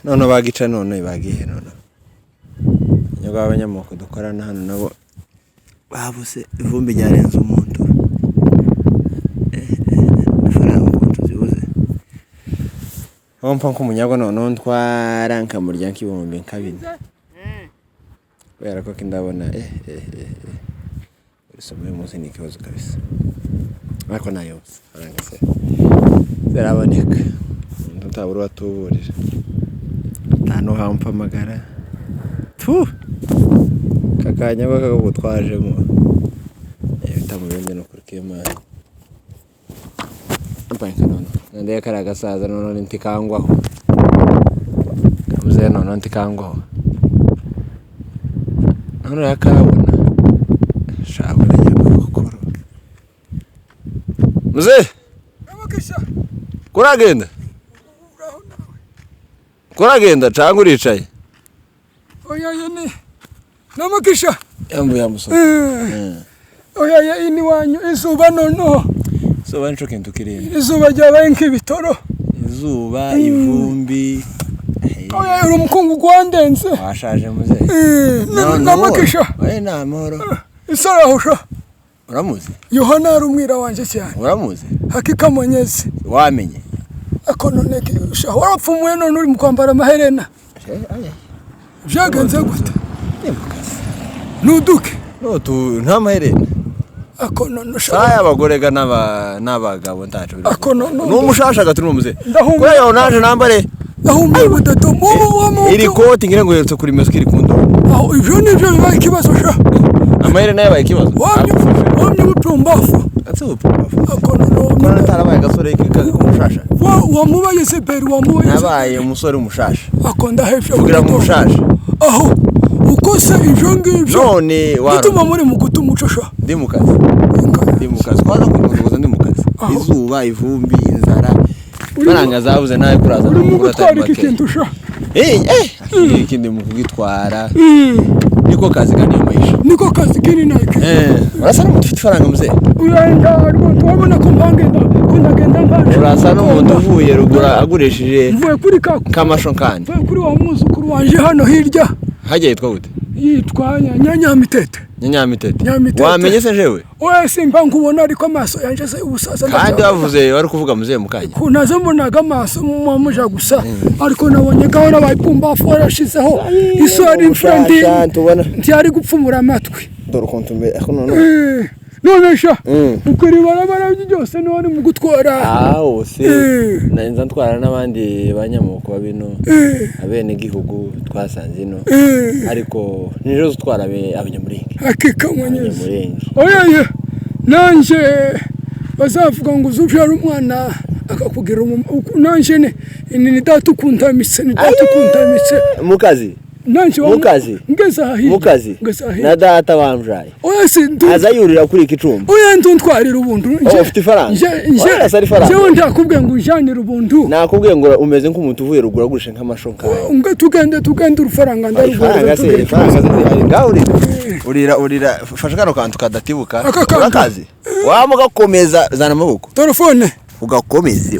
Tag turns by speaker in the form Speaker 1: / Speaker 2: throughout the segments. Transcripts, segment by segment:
Speaker 1: none bagica none bagihe none nyoga abanyamoko dukorana hano nabo babuse ivumbi ryarenze umuntu faranga umuntu zibuze ompa nk'umunyago none ntwaranka murya nk'ibihumbi nkabine kubera ko kindabona urisomeye munsi ni ikibazo kabisa ariko nayo faranga se ziraboneka ntutabura watuburira hano hampa amagara kakanya bakagutwajemo bitamubende no kuri Kimana ampanka none ndeye kara gasaza none ntikangwaho kamuze none ntikangwaho none yakabona shabona nyabakoro muze kuragenda cyangwa uricaye
Speaker 2: oya yene namakisha
Speaker 1: yambuye amusoro
Speaker 2: oya ini wanyu izuba nono
Speaker 1: soba nco kintu kirimo
Speaker 2: izuba ryabaye nk'ibitoro
Speaker 1: izuba ivumbi
Speaker 2: oya uri umukungu gwandenze
Speaker 1: washaje muze
Speaker 2: namakisha
Speaker 1: namoro
Speaker 2: isarahusha
Speaker 1: uramuzi
Speaker 2: Yohana ari umwira wanje cyane
Speaker 1: uramuzi
Speaker 2: hakika monyezi
Speaker 1: wamenye
Speaker 2: ako none kisha warapfumuye none uri mu kwambara amaherena byagenze gute nuduke
Speaker 1: nta maherena
Speaker 2: ako none
Speaker 1: saya abagorega n'abagabo ntacu
Speaker 2: ako none
Speaker 1: n'umushasha gaturi muze ko yaho naje nambare
Speaker 2: ndahumye budato mu
Speaker 1: iri koti ngire ngo yeretse kuri meso kiri kundo
Speaker 2: aho ibyo nibyo bibaye ikibazo sha
Speaker 1: amaherena yabaye ikibazo
Speaker 2: wamye bupumbafu ako none
Speaker 1: tarabaye gasore k'umushasha
Speaker 2: wamubaye se beri wamubaye
Speaker 1: nabaye umusore umushasha
Speaker 2: ako ndahevye
Speaker 1: kugira ngo umushasha
Speaker 2: aho uko se ivyo ngivyo
Speaker 1: none
Speaker 2: bituma muri mu gutuma ucosha
Speaker 1: ndi mu kazi kwaza kunduza ndi mu kazi izuba ivumbi inzara baranga zabuze nawe kuraza
Speaker 2: mu gutwara ikintu sha
Speaker 1: ikindi mu kugitwara niko kazi kaniyo maisha
Speaker 2: niko kazi kini nake
Speaker 1: urasa n'umuntu ufite ifaranga muze
Speaker 2: uyenda ariko tubona ko mpangenda kundagenda mbanje
Speaker 1: urasa n'umuntu uvuye rugura agurishije
Speaker 2: mvuye kuri
Speaker 1: kamasho kandi
Speaker 2: kuri wa muzukuru wanje hano hirya
Speaker 1: hagiye yitwa gute
Speaker 2: yitwa Nyanyamitete
Speaker 1: wamenye se jewe
Speaker 2: oya simba nkubona ariko amaso yanje se ubusaza
Speaker 1: kandi bavuze bari kuvuga muze mukanya
Speaker 2: kunaze mbonaga amaso muja gusa ariko nabonye gaho n'abayipumbafu warashizeho isori imfrendi ntiyari gupfumura amatwi
Speaker 1: dore ukuntu none
Speaker 2: none sha ukuri barabara byose none mu gutwara
Speaker 1: se nanza ntwara n'abandi banyamoko babino abene gihugu twasanze ino ariko nijo zutwara abanyamurenge
Speaker 2: hakika mwenyezi oya nanje bazavuga ngo uzubyara umwana akakugira nanje ni data ukuntamitse
Speaker 1: mukazi mukazi
Speaker 2: mukazi
Speaker 1: na data wamjaye
Speaker 2: oya si
Speaker 1: aza yurira kuri ikicumba
Speaker 2: oya ntutwarira ubuntu
Speaker 1: ufite ifaranga
Speaker 2: jewe ndakubwiye ngo ujanire ubuntu
Speaker 1: nakubwiye ngo umeze nk'umuntu uvuye rugura gurisha nk'amashonka
Speaker 2: ngo tugende urufaranga
Speaker 1: ndarugura urira fasha kano kantu kadatibuka urakazi wamugakomeza zana amaboko
Speaker 2: telefone
Speaker 1: ugakomeze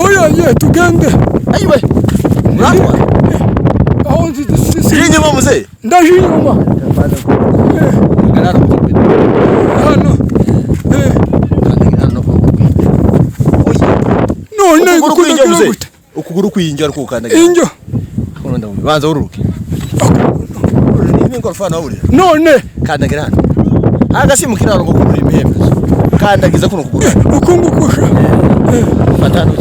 Speaker 2: oya tugende
Speaker 1: ayiwe uratwa
Speaker 2: aho nzi
Speaker 1: inyuma muze
Speaker 2: ndaje inyuma hano none
Speaker 1: ukuguru kwinjya ariko ukandagira
Speaker 2: injyo
Speaker 1: banza ururuke ningo rufana uri
Speaker 2: none
Speaker 1: kandagira hano agasimukira ngo kubura imihembezo kandagiza kuno kugura
Speaker 2: ukungukusha
Speaker 1: fatano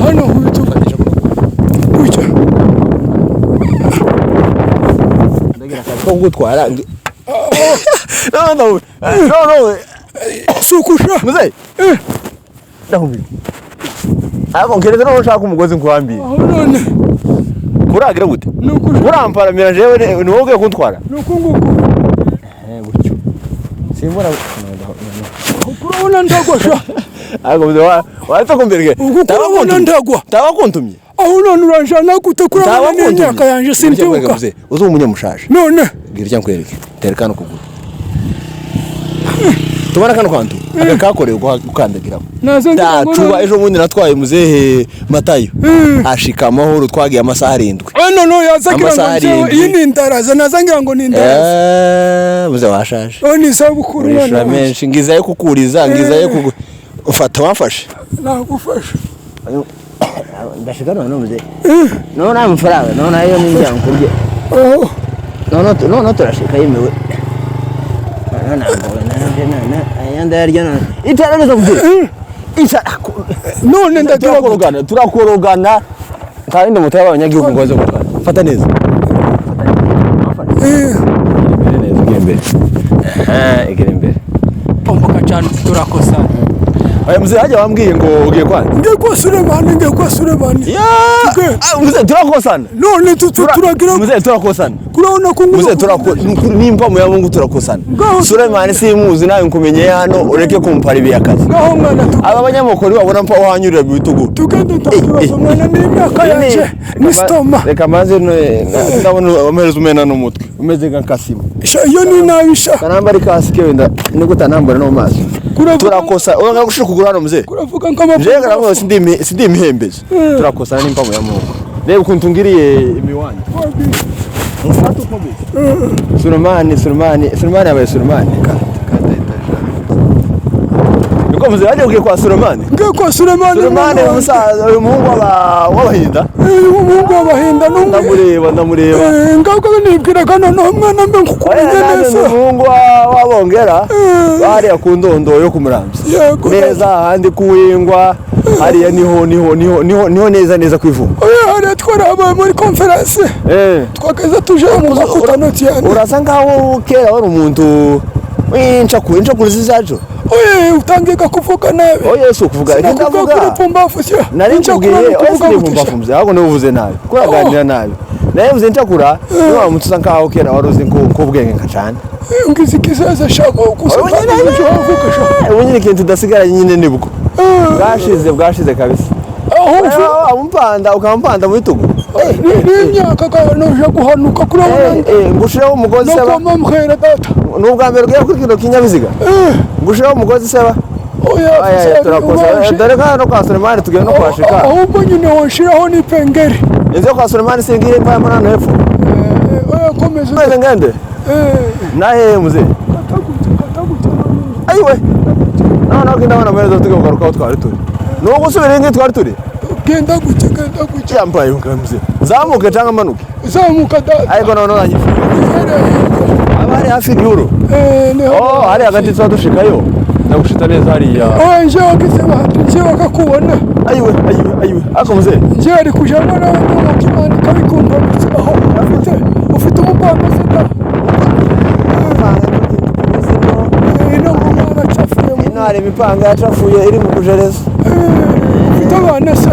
Speaker 2: hano hutu
Speaker 1: fatisha
Speaker 2: kucha
Speaker 1: ndagira ko gutwara no
Speaker 2: sukusha
Speaker 1: muze ndahumbi ako ngereza no nshaka umugozi nkwambiye
Speaker 2: none
Speaker 1: kuragira gute uramparamira jewe ni wowe kuntwara
Speaker 2: nukunguku
Speaker 1: gutyo simbona
Speaker 2: kurabona ndagosha
Speaker 1: ako muze waza kumbirike tabakuntumye
Speaker 2: aho none uranjana gute kurabona n'imyaka yanje simbyuka
Speaker 1: uzi umunyamushasha
Speaker 2: none
Speaker 1: gira cyangwa kwereke terekana kugura tubona kano kantu akakorewe gukandagiraho
Speaker 2: nazo
Speaker 1: tuba ejo bundi natwaye muzehe Matayo ashika amahoro twagiye amasaha 7
Speaker 2: no yazagira ngo iyi ni indaraza nazagira ngo ni indaraza
Speaker 1: muze washaje
Speaker 2: ni sabukuru
Speaker 1: none menshi ngizaye kukuriza ngizaye ufata wafashe
Speaker 2: nagufasha
Speaker 1: ndashika none muze none amafaranga none ayo ninjya kurye none turashika yemewe ayanda yarya none itarageza kugira none turakorogana kandi mutaba abanyagihugu ngoze gutwara fata neza igere imbere
Speaker 2: pomboka cyane turakosana
Speaker 1: muze hajya wambwiye ngo ugiye kwanza
Speaker 2: ngiye kwa Sulemani
Speaker 1: muze turakosana
Speaker 2: none turagira
Speaker 1: muze turakosana
Speaker 2: kurabona ko
Speaker 1: muze nimba mu yamungu turakosana Sulemani simuzi nawe nkumenye hano ureke kumpara ibi yakazi
Speaker 2: ngaho mwana
Speaker 1: aba banyamukuru babona mpa wanyurira bitugu
Speaker 2: tugende turaza mwana n'imyaka yaje ni stoma
Speaker 1: reka maze ndabona amaherezo umena n'umutwe umeze nka kasima
Speaker 2: iyo ni nabisha
Speaker 1: kanamba ari kasike wenda niko tanambara no maso turakosa uranga gushira kugura hano muze
Speaker 2: kuravuga nk'ama
Speaker 1: je ngaravuga sindi imihembeze turakosana nimba mu yamungu reba ukuntu ngiriye imiwanya mfatu kombe Sulemani abaye Sulemani niko muze aje ugiye kwa Sulemani
Speaker 2: ngiye kwa Sulemani
Speaker 1: umusaza uyu muhungu w'abahinda
Speaker 2: umuhungu w'abahinda
Speaker 1: ndamureba
Speaker 2: ngabwo nibwiraga none umwana mbe nkukumenye neza
Speaker 1: umuhungu w'abongera bari akundondo yo kumuramza neza handi kuwingwa hariya niho neza kwivumba
Speaker 2: hariya twarabaye muri conference twakaza tuje mu makutano cyane
Speaker 1: urasa ngaho kera wari umuntu w'inshakuru zizajo
Speaker 2: utangiye kuvuga nabi
Speaker 1: si ukuvuga reka ndavuga nari nkubwiye mpumbafu mze ahubwo niwe uvuze nabi kuraganira nabi naye uvuze nshakura niba wamutuza nkaho kera wari uzi nk'ubwenge nka cane
Speaker 2: ngize kizaza shaka gusa
Speaker 1: ubu nyine ikintu udasigaranye nyine nibwo bwashize kabisa ukampanda mu bitugu
Speaker 2: n'imyaka noje guhanuka kurabona
Speaker 1: ngushireho umugozi seba n'ubwa mbere ugiye kuri kino kinyabiziga ngushireho umugozi seba turakosa dore hano kwa Sulemani tugiye no kwashika
Speaker 2: ahubwo nyine washiraho n'ipengeri
Speaker 1: inzo kwa Sulemani singire mpa hano hepfo komeza ngende nahe muze ayiwe none agenda bana mwezo tugaruka twari turi no gusubira ngi twari turi
Speaker 2: genda gucya
Speaker 1: yambaye ungamze zamuke cyangwa manuke
Speaker 2: zamuka da
Speaker 1: ariko none nanyifu abari hafi y'uro hari hagati twa dushikayo nagushita neza hariya
Speaker 2: nje wakise bahatuje bakakubona
Speaker 1: ayiwe akomuze
Speaker 2: nje ari kujana n'abana kimanika bikumva aho ufite umupanga sita
Speaker 1: hari imipanga yacafuye iri mu kujereza
Speaker 2: ufite abana se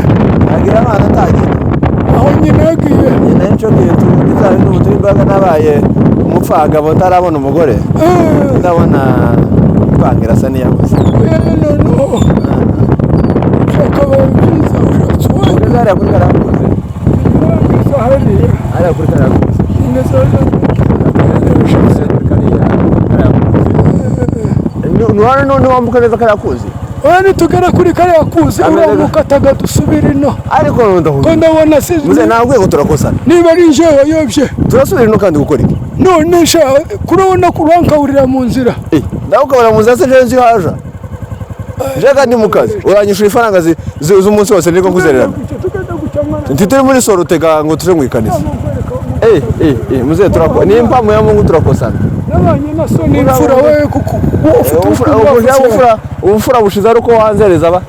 Speaker 1: agira abana atagira
Speaker 2: aho nyine yagiye
Speaker 1: nyine nico kintu bizari n'umutu imbaga nabaye umupfagabo ntarabona umugore ndabona impanga irasa n'iyabuze
Speaker 2: ushaka babyiza ushatse
Speaker 1: uwaje hariya kuri karakuze hariya kuri karakuze none wambuka neza karakuzi
Speaker 2: nitugera kuri kariya kuzi uramuka ataga dusubira ino
Speaker 1: ariko
Speaker 2: ndabona
Speaker 1: muze ntabwo ngo turakosana
Speaker 2: niba ari nje wayobye
Speaker 1: turasubira ino kandi gukora iki
Speaker 2: none sha kurabona kurankaburira mu nzira
Speaker 1: ndawukabura mu nzira se nje haja nje kandi mu kazi uranyishura ifaranga z'umunsi wose niko kuzererana ntituri muri soro utega ngo tuje mu ikanisa muze turakosana nimba mu yamungu turakosana
Speaker 2: nabanye na so n'imfura we kuko
Speaker 1: ubufura bushize ari uko wanzereza ba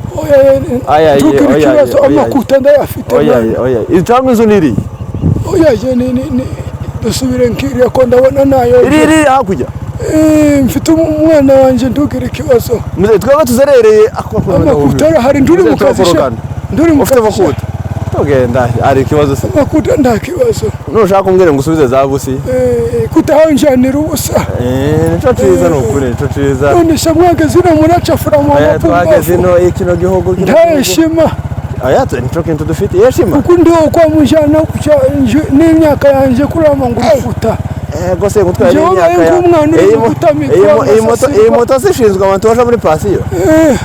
Speaker 2: tugira ikibazo amakuta ndayafite
Speaker 1: cyangwa izo niri
Speaker 2: dusubire nkiriya ko ndabona nayo
Speaker 1: iri hakurya
Speaker 2: mfite umwana wanjye ntugire ikibazo
Speaker 1: muze twaba tuzerereye
Speaker 2: amakuta arahari nduri mu kazi
Speaker 1: ufite amakuta tugenda ari ikibazo se
Speaker 2: amakuta nta kibazo
Speaker 1: nushaka kumbwira ngo usubize za busi
Speaker 2: kutahanjanira ubusa
Speaker 1: nico ciza nukuri nico ciza
Speaker 2: none se mwageze ino muracafura mu
Speaker 1: twageze ino ikino gihugu
Speaker 2: ntayishima
Speaker 1: nico kintu dufite yeshima
Speaker 2: kuko ndiho kwa mujana n'imyaka yanjye kurama ngo urufuta
Speaker 1: gose gutwara imyaka ya iyi moto zishinzwe abantu baje muri pasiyo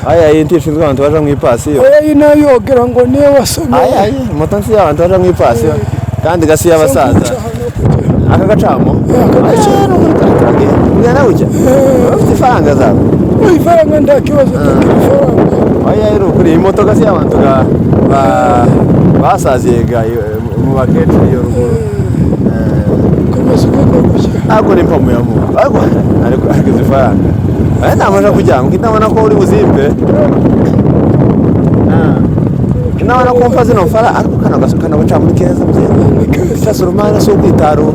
Speaker 1: aya iyi ntishinzwe abantu baje muri pasiyo
Speaker 2: aya inayogera ngo niyo wasomye
Speaker 1: aya moto nsi y'abantu baje muri pasiyo kandi gasi y'abasaza aka gacamo ngana ujya ufite ifaranga zawe
Speaker 2: ifaranga ndakibazo
Speaker 1: aya rero kuri iyi moto gasi y'abantu basaziye mu bakecuru iyo ruguru ako ni mpamu ya Mungu ariko ageze ifaranga aya namaje kujya ngo ndabona ko uri buzimbe ndabona ko mfa zino fara ariko kana guca muri keza muzee Sasurumana so kwitaro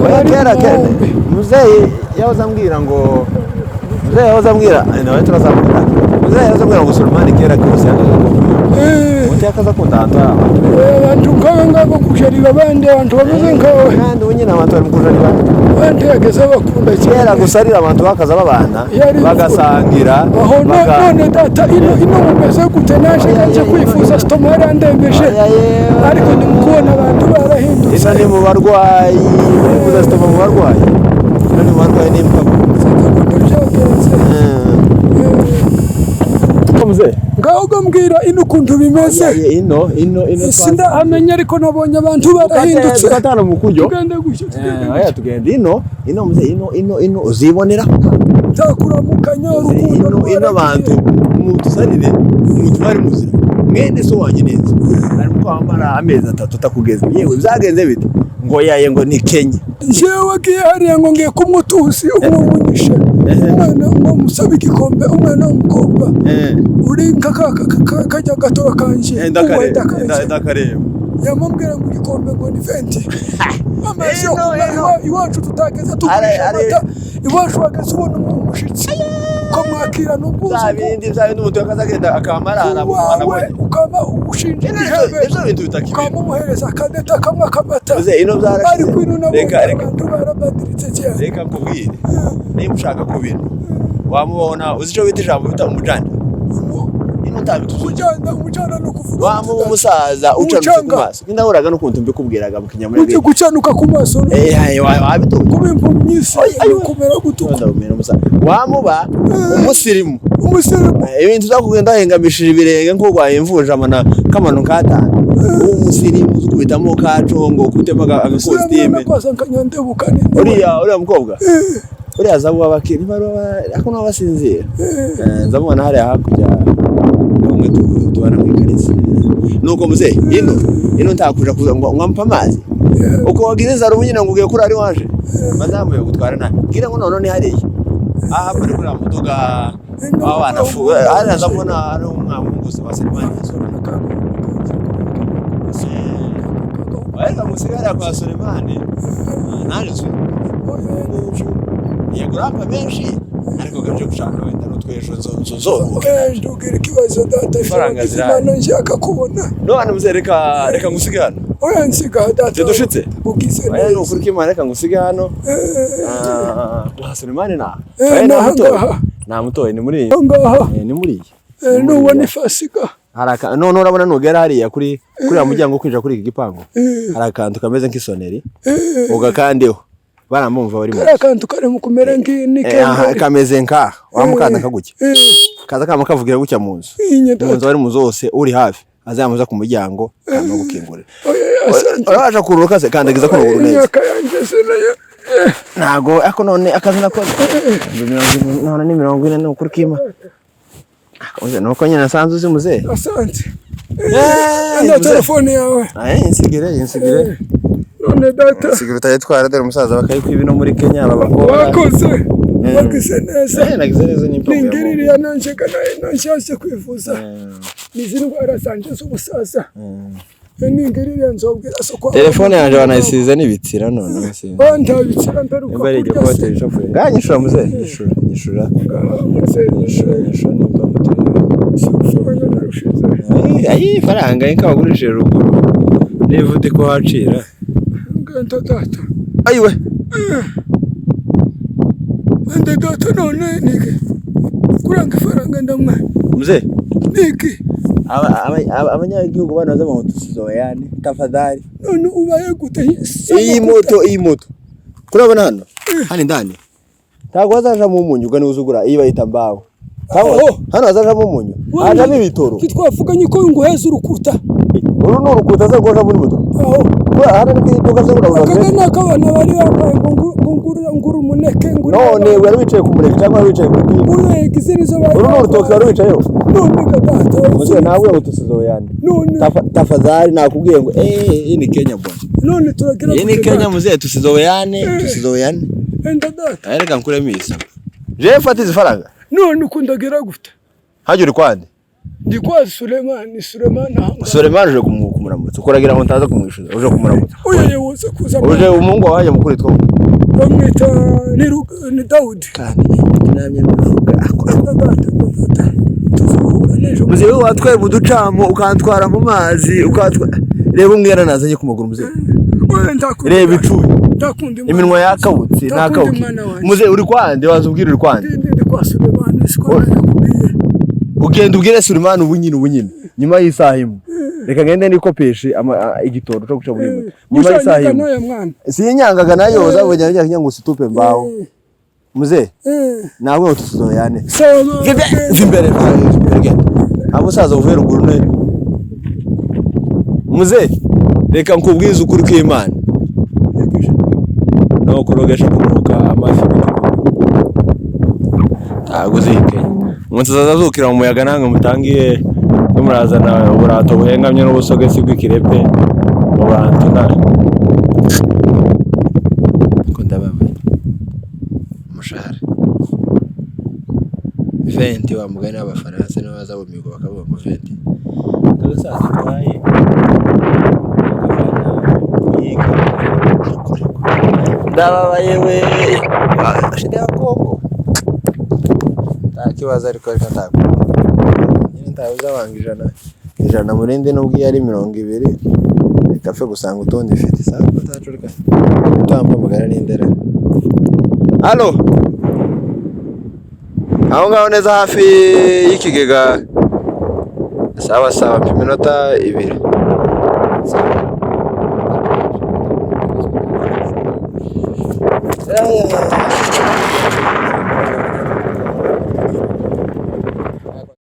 Speaker 1: oya kera muzee yawazambwira ngo nawe turazambwira muzee yawazambwira ngo Surumana kera kose yakaza kundanta
Speaker 2: abantu ngabo kushariba abandi abantu bameze nkawe
Speaker 1: kandi unyina abantu bari kujarira
Speaker 2: abandi yageze bakunda
Speaker 1: kera gusarira abantu bakaza babana bagasangira
Speaker 2: none data ino mumeze gute naje kwifuza stomara andembeje ariko ni mukubona abantu barahindutse
Speaker 1: isa ni mu barwayi kuza stoma mu barwayi ni mu barwayi ni mpaka tukomze
Speaker 2: ngaho gambwira ino kuntu bimeze
Speaker 1: ino
Speaker 2: sinda amenya ariko nabonye abantu barahindutse
Speaker 1: tukatana mu kujyo
Speaker 2: tugende gusho
Speaker 1: aya tugende ino muze ino uzibonera
Speaker 2: takura mu kanyoru
Speaker 1: ino abantu mutusarire umutwari muzira mwende so wanye neza arimo kwambara amezi 3 takugeza yewe byagenze bite ngo yaye ngo ni Kenya
Speaker 2: jewe gihariye ngo ngiye kumutusi umunyisha umwana umusabe igikombe umwana w'umukobwa uri kajya gato kanje
Speaker 1: ndakareba
Speaker 2: yamubwira ngo igikombe ngo ni 20 amazi iwacu tutageza tugurisha amata iwacu bageze ubona umushitsi ko mwakira n'ubwuzu
Speaker 1: zabindi n'umuntu yakazagenda akamarana
Speaker 2: ukaba ushinje
Speaker 1: ibyo bintu bitakibira
Speaker 2: ukamuhereza akadeta kamwe akamata
Speaker 1: ino byarashize
Speaker 2: ariko ino nabo abantu barabadiritse cyane
Speaker 1: reka nkubwire niba ushaka kubira wamubona uzi icyo bita ijambo bita umujanja ino umujana no kuvuga wamuba umusaza ucanuka ku maso ndahuraga n'ukuntu mbikubwiraga mu kinyamurenge
Speaker 2: uje gucanuka ku maso
Speaker 1: wabitumye
Speaker 2: kubimpa myisi kumera gutuka
Speaker 1: wamuba umusirimu ibintu zakugenda hengamishije ibirenge nko gwaye imvunja amana kamano katanu umusirimu zukubitamo kacongo kutemaga agakostime uriya mukobwa uriya zabu abakiri akona abasinzira nzamubona hari hakurya bamwe tubana mu ikarisi nuko muze ino ntakuja kuza ngo nkampa amazi uko wagiriza rubunyina ngo ugiye kuri ari wanje madamu yo gutwara na gira ngo none hariye aha bari kuri amudoga abana fu ari nzamubona ari umwamunguse baserimani Wenda musigara kwa Sulemani nanje yagurapa menshi ariko gaje gushaka wenda n'utwesho nzo
Speaker 2: ndugire kibazo data
Speaker 1: faranga zirano
Speaker 2: nshaka kubona
Speaker 1: none muzereka reka ngusigana
Speaker 2: oya nsiga data
Speaker 1: dushitse
Speaker 2: ugize
Speaker 1: neza no kuri kimana reka ngusigano Sulemani na mutoye ni muri
Speaker 2: ngaha
Speaker 1: ni muri
Speaker 2: n'ubona ifasika
Speaker 1: haraka none urabona nugera hariya kuri amujyango kwinjira kuri iki gipango harakantu kameze nk'isoneri ugakandeho baramumva bari mu
Speaker 2: harakantu kare mu kumera nk'inike
Speaker 1: kameze nka wamukanda kaguke kaza kama kavugira gucya mu nzu bari mu zose uri hafi azamuza ku muryango kama gukingurira araje kururuka se kandagiza ko ruguru neza nago ako none akazi nakoze none ni 40 no kuri kima oje nuko nyine nasanze uzi muze
Speaker 2: asante anda telefone yawe
Speaker 1: insigire
Speaker 2: none data
Speaker 1: sigire twara dore umusaza bakayikwiba no muri Kenya babakora
Speaker 2: bakoze bagise neza
Speaker 1: nagize neza ni problem
Speaker 2: ngiririya nansheka nayo nshashe kwivuza nizindwara zanje z'ubusaza ngiririya nzobwira soko
Speaker 1: telefone yanje banayisize n'ibitsira none se
Speaker 2: banda bitsira mperuka
Speaker 1: bari igihe kote ishoferi nganyishura muze yishura ayi faranga inka bagurije ruguru nivude ko hacira
Speaker 2: nganta data
Speaker 1: ayiwe
Speaker 2: ande data none niki kuranga faranga ndamwe
Speaker 1: muze
Speaker 2: niki
Speaker 1: abanyagihugu bano baza mu tusizoyane tafadhali.
Speaker 2: None ubaye gute?
Speaker 1: Iyi moto kurabona hano ndani ntago azaja mu munyu ugane uzugura iyi bayita mbaho hano azaja mu munyu aja n'ibitoro
Speaker 2: twavuganye ko nguheza urukuta
Speaker 1: uru no rukuta za goja muri moto hano ni kwiduka zo urabona
Speaker 2: akagana kabana bari bambaye nguru umuneke
Speaker 1: none wari wicaye ku mureke cyangwa wicaye ku
Speaker 2: urege zirizo bari
Speaker 1: uru no rutoki wari wicayeho
Speaker 2: none gadata
Speaker 1: muze nawe utusizoyane tafadhali nakubwiye ngo iyi ni Kenya bwana
Speaker 2: none turagira
Speaker 1: iyi ni Kenya muze tusizoyane
Speaker 2: enda data
Speaker 1: arega nkuremo isa je fata izifaranga
Speaker 2: none ukundagira gute
Speaker 1: haje uri kwande
Speaker 2: ndi kwa Suleiman
Speaker 1: uje kumuramutsa ukuragira ngo ntaza kumwishuza uje kumuramutsa
Speaker 2: oye wose kuza
Speaker 1: uje umuhungu waje mukuri two
Speaker 2: bamwita ni Daudi
Speaker 1: kandi namye mvuga
Speaker 2: enda data tuzura nejo
Speaker 1: muze watwaye mu ducamo ukantwara mu mazi ukatwara reba umwera nazanye ku maguru muze reba icuye iminwa yakabutse nakawuki muze uri kwande wazubwira uri kwande
Speaker 2: ndi kwa Suleiman siko nakubiye
Speaker 1: ugenda ubwire Suleiman ubunyine nyuma y'isaha imwe reka ngende nikopeshe igitoro cyo guca muri nyuma y'isaha imwe si nyangaga nayo uzabonye njya ngo situpe mbaho muze nawe utuzoyane vimbere genda abo saza uvera uguru ne muze reka nkubwize ukuri kw'Imana no kurogesha kumuka amafi aguzike umunsi azazukira mu muyaga nange mutangiye murazana uburato buhengamye n'ubusogesi bw'ikirepe mu bantu ko ndababaye umushahara 20 wa mugani w'abafaransa nibo baza mu migo bakavuga ngo 20 kazaza twaye ndababaye we ashide ya Kongo takibaza ariko ntakora nyine ntabuza wanga ijana murinde nubwo yari 200 kafe gusanga utonde ifite sawa batacurika utamba magara n'indera allo aho ngaho neza hafi y'ikigega sawa minota 2 sawa